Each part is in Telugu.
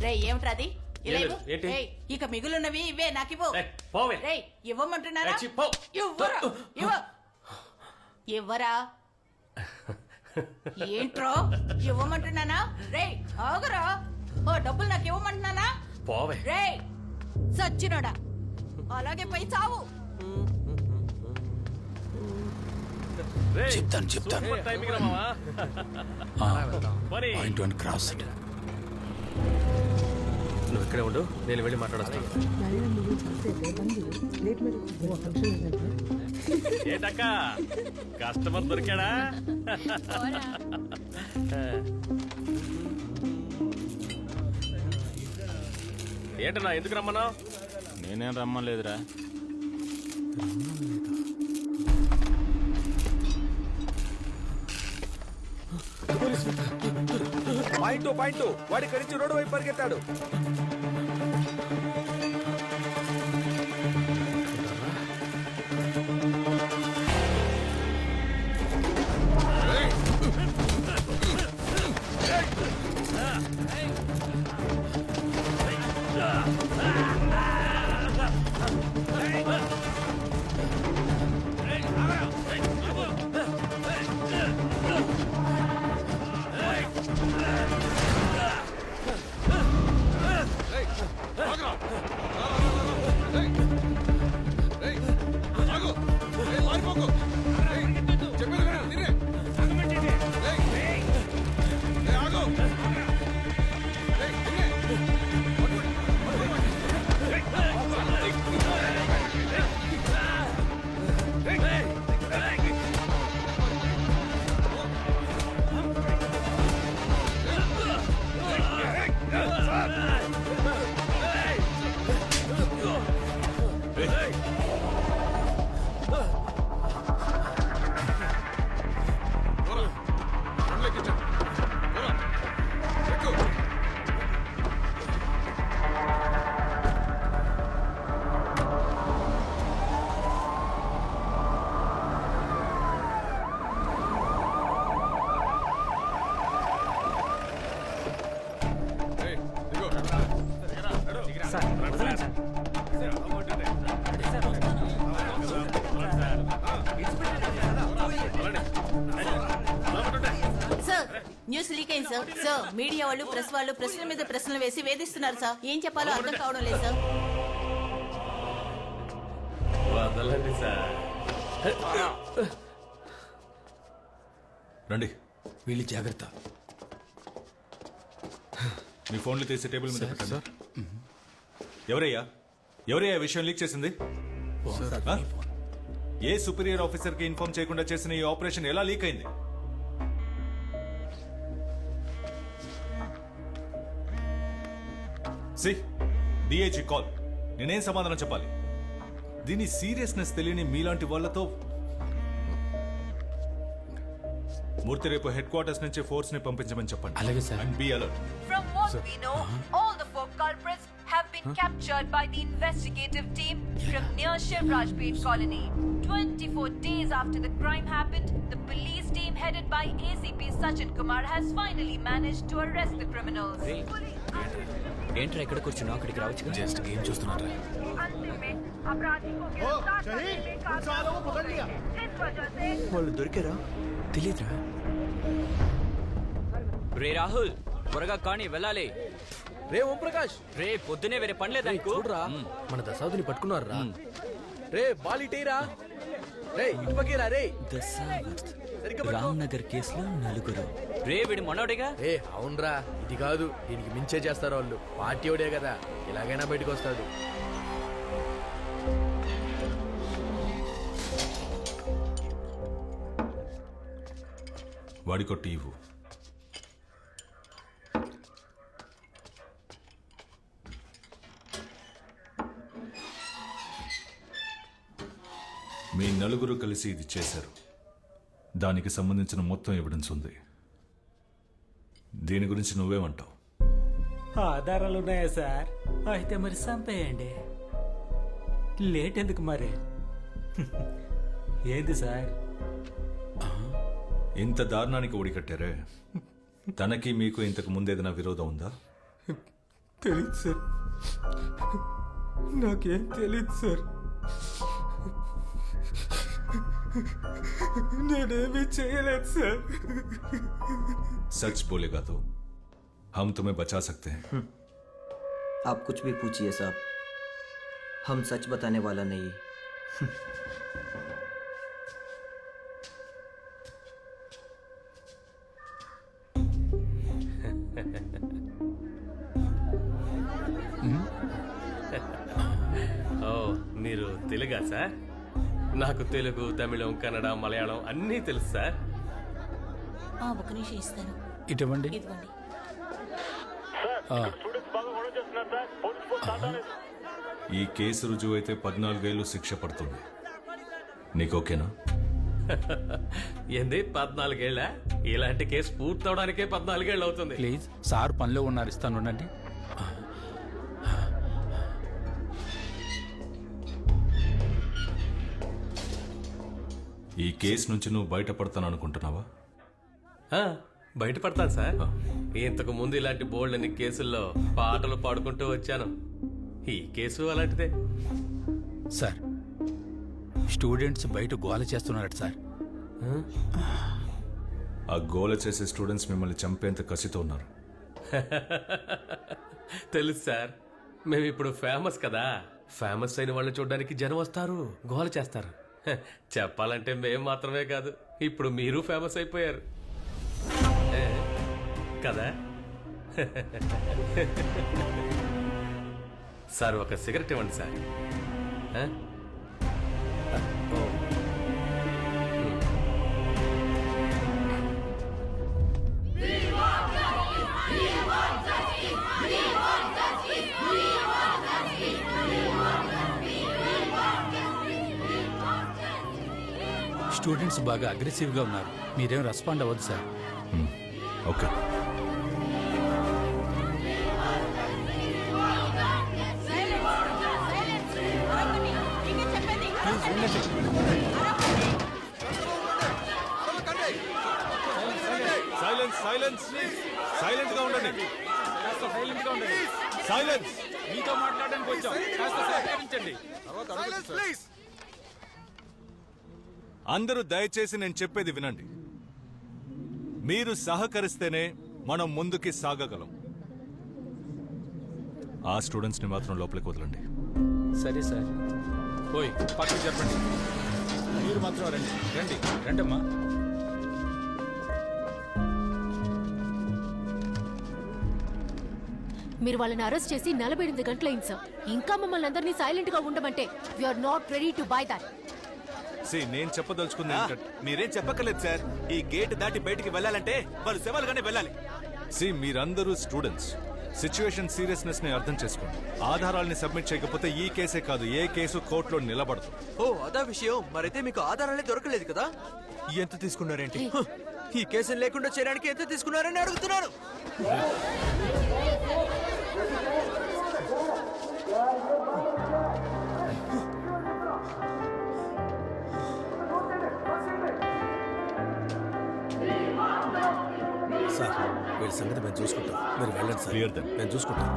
రే ఏమిట్రా అది ఇలా ఏం ఇవ్వు. లేదు, ఏంటి? రేయ్, ఇక మిగులున్నవి ఇవే నాకివ్వు. పోవే. రేయ్ ఇవ్వమంటున్నారా? ఏయ్, ఛీ, పో. ఇవ్వరా? ఇవ్వరా ఏంట్రో ఇవ్వమంటున్నానా? రేయ్ ఆగురా. ఓ డబ్బులు నాకు ఇవ్వమంటున్నానా? పోవే. రేయ్ సచ్చినోడా, అలాగే పై చావు. రేయ్, చెప్తాను. సూపర్ టైమింగ్ రా మావా. పోనీ. నువ్వు ఇక్కడే ఉండు, నేను వెళ్ళి మాట్లాడొస్తాను. ఏంటక్క కస్టమర్ దొరికాడా? ఏంటన్నా ఎందుకు రమ్మన్నావు? నేనేం రమ్మలేదురా. పాయింట్ వాడి ఇక్కడి నుంచి రోడ్డు వైపు పరిగెత్తాడు. సార్ న్యూస్ లీక్ అయింది సార్. సార్ మీడియా వాళ్ళు ప్రెస్ వాళ్ళు ప్రశ్నల మీద ప్రశ్నలు వేసి వేధిస్తున్నారు సార్. ఏం చెప్పాలో అర్థం కావడం లేదు సార్. వదలండి సార్. రండి. వీళ్ళు జాగ్రత్త. మీ ఫోన్లు తీసి టేబుల్ మీద పెట్టండి. ఎవరయ్యా ఎవరయ్యా విషయం లీక్ చేసింది? ఆ? ఏ సుపీరియర్ ఆఫీసర్ కి ఇన్ఫార్మ్ చేయకుండా చేసిన ఈ ఆపరేషన్ ఎలా లీక్ అయింది? సి డిఐజీ కాల్. నేనేం సమాధానం చెప్పాలి? దీని సీరియస్నెస్ తెలియని మీలాంటి వాళ్లతో మూర్తి రేపు హెడ్ క్వార్టర్స్ నుంచి ఫోర్స్ ని పంపించమని చెప్పండి. అలాగే sir. And be alert. From what we know, all the 4 culprits have been captured by the investigative team from near Shivrajpet colony. 24 days after the crime happened, the police team headed by ACP Sachin Kumar has finally managed to arrest the criminals. ఏంట్రా ఇక్కడ కూర్చున్నా? అక్కడికి రావచ్చు. జస్ట్ గేమ్ చూస్తున్నారా? వాళ్ళు దొరికారా? తెలీదురా. రే రాహుల్, త్వరగా కానీ వెళ్ళాలి. రే ఓం ప్రకాష్, రే పొద్దునే వేరే పనిలేదా నీకు? చూడరా మన దశావతిని పట్టుకున్నారా? రే బాలిటేరా, రే ఇటు పక్కేరా. రే దశావత్ రామ్ నగర్ కేసులో 4. రే వీడి మనోడిగా. ఏ అవునరా, ఇది కాదు దీనికి మించే చేస్తారు వాళ్ళు. పార్టీ ఓడే కదా, ఇలాగైనా బయటకు వస్తాడు. వాడి కొట్టి ఇవ్వు. మీ నలుగురు కలిసి ఇది చేశారు. దానికి సంబంధించిన మొత్తం ఎవిడెన్స్ ఉంది. దీని గురించి నువ్వేమంటావు? ఆధారాలు ఉన్నాయా సార్? అయితే మరి చంపేయండి. లేట్ ఎందుకు మరి? ఏంది సార్ ఇంత దారుణానికి ఒడికట్టారే? తనకి మీకు ఇంతకు ముందేదైనా విరోధం ఉందా? తెలీదు సార్, నాకేం తెలీదు సార్. నేనేమీ చేయలేదు సార్. सच बोलेगा तो हम तुम्हें बचा सकते हैं. आप कुछ भी पूछिए साहब, हम सच बताने वाला नहीं. ఓ మీరు తెలుగా సార్? నాకు తెలుగు, తమిళం, కన్నడ, మలయాళం అన్నీ తెలుసు సార్. ఒక నిమిషం ఇస్తాను. ఇటువంటి ఇదిగోండి. ఈ కేసు రుజువు అయితే 14 ఏళ్ళు శిక్ష పడుతుంది. నీకు ఓకేనా? ఏంది 14 ఏళ్ళ? ఇలాంటి కేసు పూర్తవడానికే 14 ఏళ్ళు అవుతుంది. ప్లీజ్ సార్ పనిలో ఉన్నారు, ఇస్తాను ఉండండి. ఈ కేసు నుంచి నువ్వు బయటపడతాను అనుకుంటున్నావా? ఆ, బయటపడతాను సార్. ఇంతకు ముందు ఇలాంటి బోల్డ్ అన్ని కేసుల్లో పాటలు పాడుకుంటూ వచ్చాను. ఈ కేసు అలాంటిదే. సార్ స్టూడెంట్స్ బయట గోల చేస్తున్నారట సార్. ఆ గోల చేసే స్టూడెంట్స్ మిమ్మల్ని చంపేంత కసితో ఉన్నారు. తెలుసు సార్, మేము ఇప్పుడు ఫేమస్ కదా. ఫేమస్ అయిన వాళ్ళని చూడడానికి జనం వస్తారు, గోల చేస్తారు. చెప్పాలంటే మేము మాత్రమే కాదు, ఇప్పుడు మీరు ఫేమస్ అయిపోయారు కదా. సార్ ఒక సిగరెట్ ఇవ్వండి సార్. ఓ. స్టూడెంట్స్ బాగా అగ్రెసివ్గా ఉన్నారు, మీరేం రెస్పాండ్ అవ్వద్దు sir. Okay. Silence silence silent గా ఉండండి. సైలెన్స్. మీతో మాట్లాడడానికి వచ్చాం, కాస్త సహకరించండి. అందరూ దయచేసి నేను చెప్పేది వినండి. మీరు సహకరిస్తేనే మనం ముందుకి సాగగలం. ఆ స్టూడెంట్స్ ని మాత్రం లోపలికి వదలండి. సరే సార్. ఓయ్ పక్కకి చెప్పండి. మీరు మాత్రం రండి రండి రండమ్మా. మీరు వాళ్ళని అరెస్ట్ చేసి 48 గంటలైంది సార్. ఇంకా మమ్మల్ని అందరినీ సైలెంట్ గా ఉండమంటే we are not ready to buy that. నేను చెప్పదలుచుకుంది మీరేం చెప్పక్కర్లేదు సార్. ఈ గేట్ దాటి బయటికి వెళ్ళాలంటే వాళ్ళు శవాలుగానే వెళ్ళాలి. మీరందరూ స్టూడెంట్స్, సిచ్యువేషన్ సీరియస్నెస్ ని అర్థం చేసుకోండి. ఆధారాలని సబ్మిట్ చేయకపోతే ఈ కేసే కాదు, ఏ కేసు కోర్టులో నిలబడదు. ఓ అదా విషయం. మరైతే మీకు ఆధారాలే దొరకలేదు కదా? ఎంత తీసుకున్నారేంటి? ఈ కేసులు లేకుండా చేయడానికి ఎంత తీసుకున్నారని అడుగుతున్నాను. సార్ వీళ్ళ సంగతి మేము చూసుకుంటాం, మీరు వెళ్ళండి సార్. Clear them. నేను చూసుకుంటాను.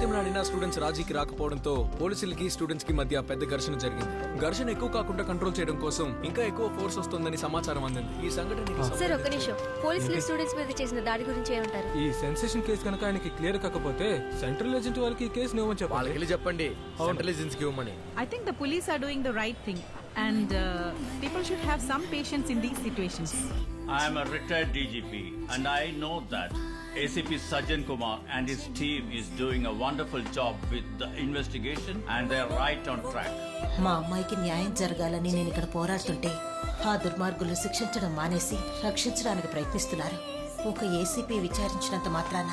బ్రతిమలాడిన స్టూడెంట్స్ రాజీకి రాకపోవడంతో పోలీసులకి స్టూడెంట్స్ కి మధ్య పెద్ద ఘర్షణ జరిగింది. ఘర్షణ ఎక్కువ కాకుండా కంట్రోల్ చేయడం కోసం ఇంకా ఎక్కువ ఫోర్స్ వస్తుందని సమాచారం అందింది. ఈ సంఘటన సార్ ఒక్క నిమిషం, పోలీసులు స్టూడెంట్స్ మీద చేసిన దాడి గురించి ఏమంటారు? ఈ సెన్సేషన్ కేసు కనుక ఆయనకి క్లియర్ కాకపోతే సెంట్రల్ ఏజెంట్ వాళ్ళకి ఈ కేసు ఇవ్వమని చెప్పాలి. వాళ్ళకి చెప్పండి సెంట్రల్ ఏజెన్సీకి ఇవ్వమని. I think the police are doing the right thing and people should have some patience in these situations. I am a retired DGP and I know that ACP Sajjan Kumar and his team is doing a wonderful job with the investigation and they are right on track. మా అమ్మాయికి న్యాయం జరగాలని నేను ఇక్కడ పోరాడుతుంటే ఆ దుర్మార్గులు శిక్షించడం మానేసి రక్షించడానికి ప్రయత్నిస్తున్నారు. ఒక ఏసీపీ విచారించినంత మాత్రాన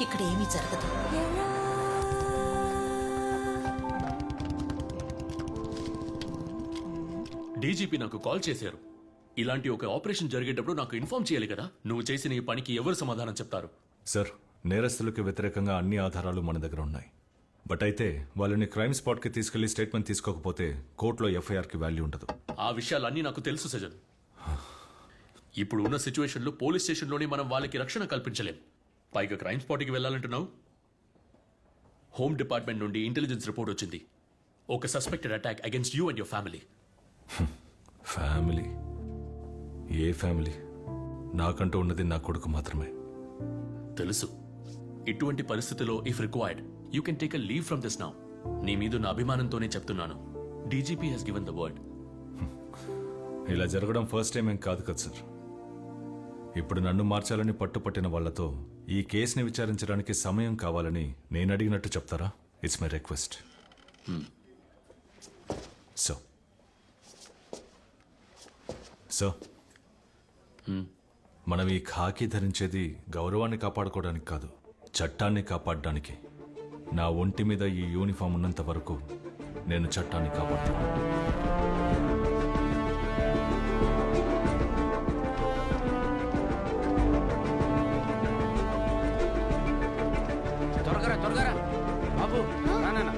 ఇక్కడ ఏమీ జరగదు. డీజీపీ నాకు కాల్ చేశారు. ఇలాంటి ఒక ఆపరేషన్ జరిగేటప్పుడు నాకు ఇన్ఫార్మ్ చేయాలి కదా. నువ్వు చేసిన ఈ పనికి ఎవరు సమాధానం చెప్తారు? సార్, నేరస్తులకు వ్యతిరేకంగా అన్ని ఆధారాలు మన దగ్గర ఉన్నాయి. బట్ అయితే వాళ్ళని క్రైమ్ స్పాట్కి తీసుకెళ్లి స్టేట్మెంట్ తీసుకోకపోతే కోర్టులో ఎఫ్ఐఆర్కి వాల్యూ ఉండదు. ఆ విషయాలన్నీ నాకు తెలుసు సజన్. ఇప్పుడు ఉన్న సిచ్యువేషన్లో పోలీస్ స్టేషన్లోనే మనం వాళ్ళకి రక్షణ కల్పించలేం. పైగా క్రైమ్ స్పాట్కి వెళ్ళాలంటున్నావు. హోమ్ డిపార్ట్మెంట్ నుండి ఇంటెలిజెన్స్ రిపోర్ట్ వచ్చింది. ఒక suspected attack against you and your family. Family? ఏ ఫ్యామిలీ? నాకంటూ ఉన్నది నా కొడుకు మాత్రమే. తెలుసు. ఇటువంటి పరిస్థితిలో if required you can take a leave from this now. నీ మీద నా అభిమానంతోనే చెప్తున్నాను. DGP has given the word. ఇలా జరగడం ఫస్ట్ టైం ఏం కాదు కదా సార్. ఇప్పుడు నన్ను మార్చాలని పట్టుపట్టిన వాళ్లతో ఈ కేసుని విచారించడానికి సమయం కావాలని నేను అడిగినట్టు చెప్తారా? It's my request. సో మనం ఈ ఖాకీ ధరించేది గౌరవాన్ని కాపాడుకోవడానికి కాదు, చట్టాన్ని కాపాడడానికి. నా ఒంటి మీద ఈ యూనిఫామ్ ఉన్నంత వరకు నేను చట్టాన్ని కాపాడుతాను. త్వరగా బాబు రానా.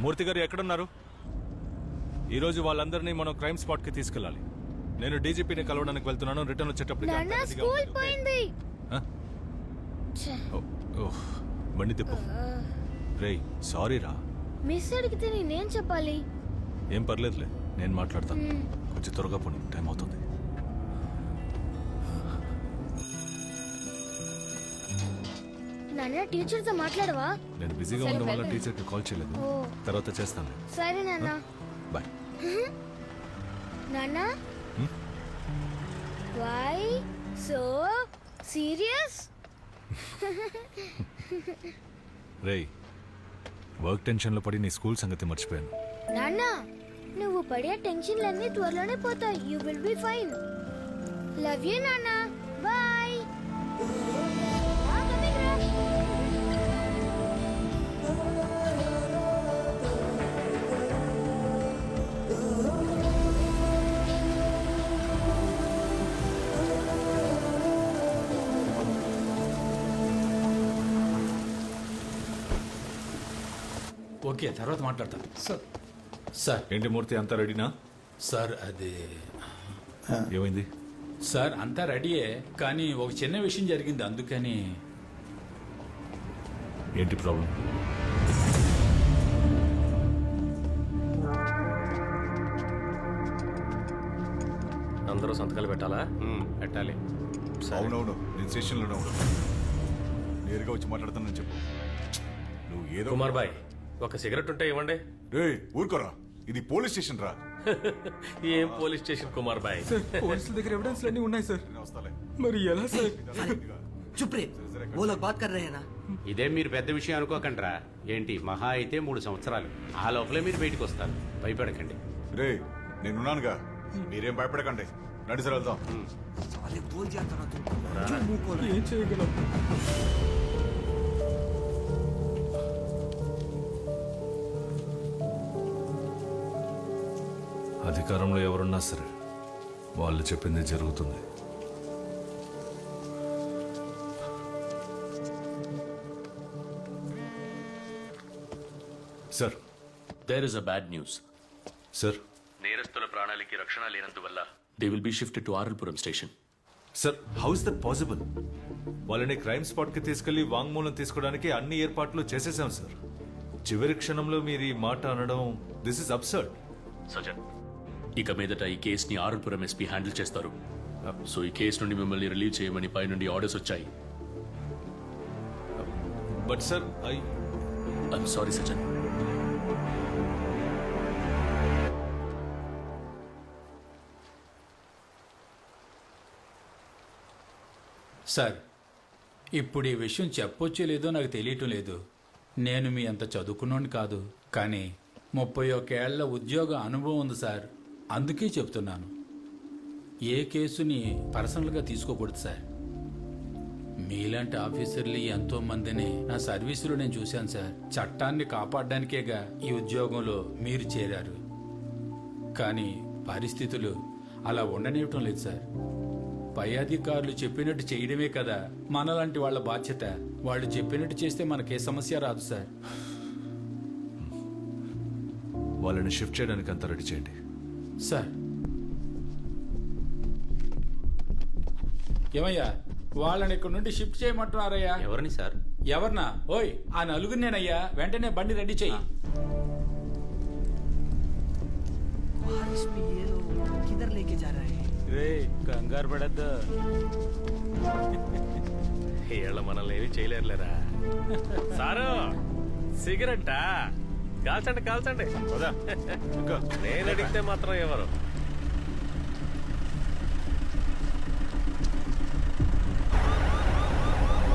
మూర్తి గారు ఎక్కడున్నారు? ఈరోజు వాళ్ళందరినీ మనం క్రైమ్ స్పాట్ కి తీసుకెళ్ళాలి. నేను డీజీపీని కలవడానికి వెళ్తున్నాను. రిటర్న్ వచ్చేటప్పుడు బండి తిప్పు. రేయ్ సారీ రా. మిస్ అడిగితే నేనేం చెప్పాలి? ఏం పర్లేదులే, నేను మాట్లాడతాను. కొంచెం త్వరగా పోనీ, టైం అవుతుంది. నాన్న టీచర్తో మాట్లాడవా? నేను బిజీగా ఉండడం వల్ల టీచర్కి కాల్ చేయలేదు. తర్వాత చేస్తాను. సరే నాన్న. బాయ్. నాన్న వై సో సీరియస్? రేయ్, వర్క్ టెన్షన్లో పడి నీ స్కూల్ సంగతి మర్చిపోయాను. నాన్న నువ్వు పడే టెన్షన్లన్నీ త్వరలోనే పోతాయి. You will be fine. Love you నాన్న. బాయ్. ఓకే, తర్వాత మాట్లాడతాను. సార్ ఏంటి మూర్తి, అంతా రెడీనా? సార్ అది ఏమైంది? సార్ అంతా రెడీయే, కానీ ఒక చిన్న విషయం జరిగింది, అందుకని. ఏంటి ప్రాబ్లం? అందరూ సంతకాలు పెట్టాలా? పెట్టాలి. అవునవును, నేను స్టేషన్లోనే ఉన్నాను. నేరుగా వచ్చి మాట్లాడతానని చెప్పు. నువ్వు ఏదో. కుమార్ బాయ్, ఒక సిగరెట్ ఉంటే ఇవ్వండి. రే ఊరుకోరా, ఇది పోలీస్ స్టేషన్ రా. ఏం పోలీస్ స్టేషన్ కుమార్ బాయ్? పోలీసుల దగ్గర ఎవిడెన్స్ అన్ని ఉన్నాయి సార్. మరి ఎలా సార్? చుప్ రే, वो लोग बात कर रहे हैं ना. ఇదే మీరు పెద్ద విషయం అనుకోకండిరా. ఏంటి మహా అయితే 3 సంవత్సరాలు. ఆ లోపలే మీరు బయటకు వస్తారు. భయపడకండి. రే నేనున్నానుగా, మీరేం భయపడకండి. రండి సార్, వెళ్దాం. ఏం చేయగలం? అధికారంలో ఎవరున్నా సరే వాళ్ళు చెప్పింది జరుగుతుంది. Sir there is a bad news. Sir నేరస్తుల ప్రాణాలకి రక్షణ లేనందువల్ల they will be shifted to RLPuram station. Sir how is that possible? వాళ్ళని క్రైమ్ స్పాట్ కి తీసుకెళ్లి వాంగ్మూలం తీసుకోవడానికి అన్ని ఏర్పాట్లు చేసేసాం సార్. చివరి క్షణంలో మీరు ఈ మాట అనడం, దిస్ ఇస్ అబ్సర్డ్. సజన్, ఇక మీదట ఈ కేసుని ఆర్ఎల్పురం ఎస్పీ హ్యాండిల్ చేస్తారు. సో ఈ కేసు నుండి మిమ్మల్ని రిలీవ్ చేయమని పై నుండి ఆర్డర్స్ వచ్చాయి. But sir I'm sorry Sajan. Sir, ఇప్పుడు ఈ విషయం చెప్పొచ్చో లేదో నాకు తెలియటం లేదు. నేను మీ అంత చదువుకున్నోని కాదు, కానీ 31 ఏళ్ల ఉద్యోగ అనుభవం ఉంది సార్. అందుకే చెప్తున్నాను, ఏ కేసుని పర్సనల్గా తీసుకోకూడదు సార్. మీలాంటి ఆఫీసర్లు ఎంతో మందిని నా సర్వీసులో నేను చూశాను సార్. చట్టాన్ని కాపాడడానికేగా ఈ ఉద్యోగంలో మీరు చేరారు. కానీ పరిస్థితులు అలా ఉండనివ్వటం లేదు సార్. పై అధికారులు చెప్పినట్టు చేయడమే కదా మనలాంటి వాళ్ళ బాధ్యత. వాళ్ళు చెప్పినట్టు చేస్తే మనకే సమస్య రాదు సార్. వాళ్ళని షిఫ్ట్ చేయడానికి అంతా రెడీ చేయండి సార్. ఏమయ్యా, వాళ్ళని ఇక్కడ నుండి షిఫ్ట్ చేయమంటున్నారయ్యా? ఎవరిని సార్? ఎవరినా? ఓయ్, ఆ నలుగురినేనయ్యా. వెంటనే బండి రెడీ చెయ్యి. किधर लेके जा रहा है? రే, కంగారు పడద్దు. వీళ్ళ మనల్ని ఏమి చేయలేరులేరా. సారు, సిగరెట్టా? కాల్చండి కాల్చండి. నేను అడిగితే మాత్రం ఎవరు